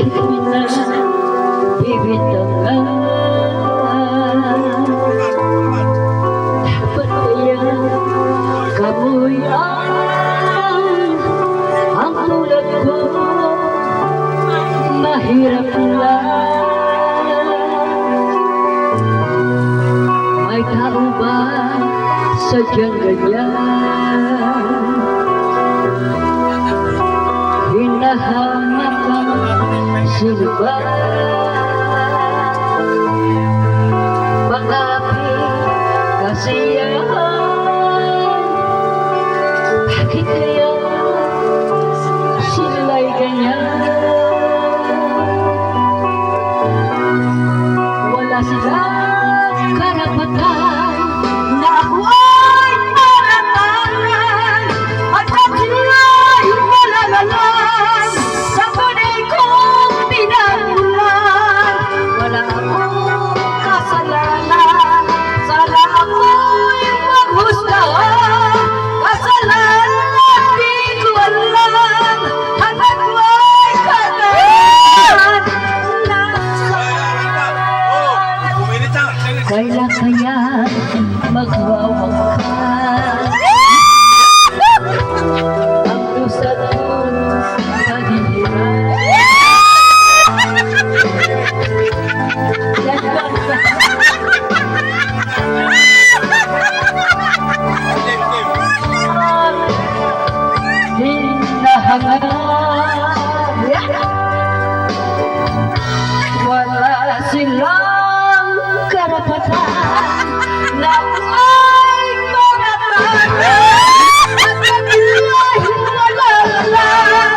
Bakit pinagbibitagan? Dapat kaya kamo'y ang tulad ko, mahirap lang. May tao ba sadyang ganyan? Hinahanap ang sino ba? Pag-apit kasiyahan. Bakit kaya sila'y ganyan? Wala silang karapatan na ako ay maratangan at ako'y malalalang sa tunay kong pinagmulan. Wala akong kasalanan, sana ako'y maghusgahan. Kasalanan di ko alam, hanggang may katayan. Kailan kaya magwawag ka? Ang lusad kong paghihiran. Wala silang karapatan na ay maratangan at ako'y malalalang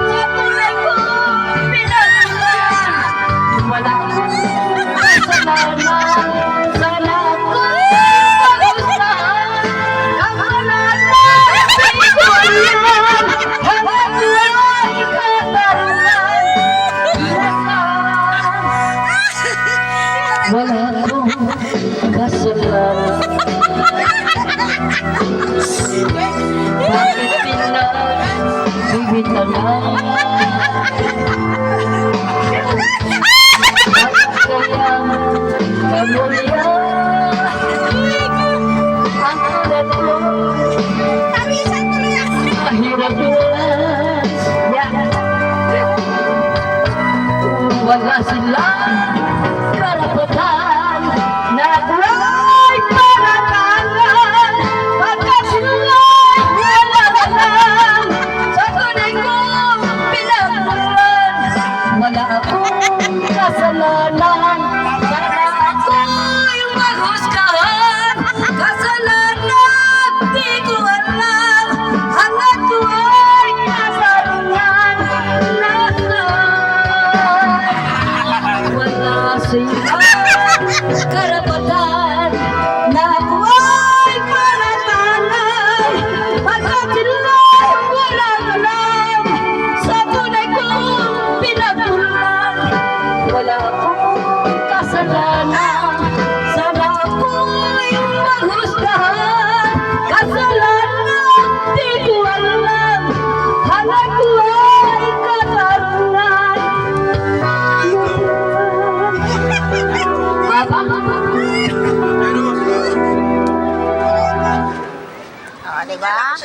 sa tunay kong pinagmulan. Wala akong kasalanan, sana ako'y maghusgahan. Kasalanan di ko alam, hanggang may katarunan. Wala akong kasalanan. Bakit pinagbibitagan? Bakit kaya kamo'y ang tulad ko, mahirap lang. Wala silang karapatan na ako'y maratangan pagkat sila'y malalalang sa tunay kong pinagmulan. Wala akong kasalanan, sana ako'y maghusgahan. Kasalanan di ko alam, hanggang ko'y kasalanan. Wala silang karapatan na ako ay maratangan pagkat sila'y walang alam sa tunay kong pinagmulan. Wala akong kasalanan, sana ako'y maghusgahan. Kasalanan di ko alam, hanggang ko'y katarungan. Oh, diba?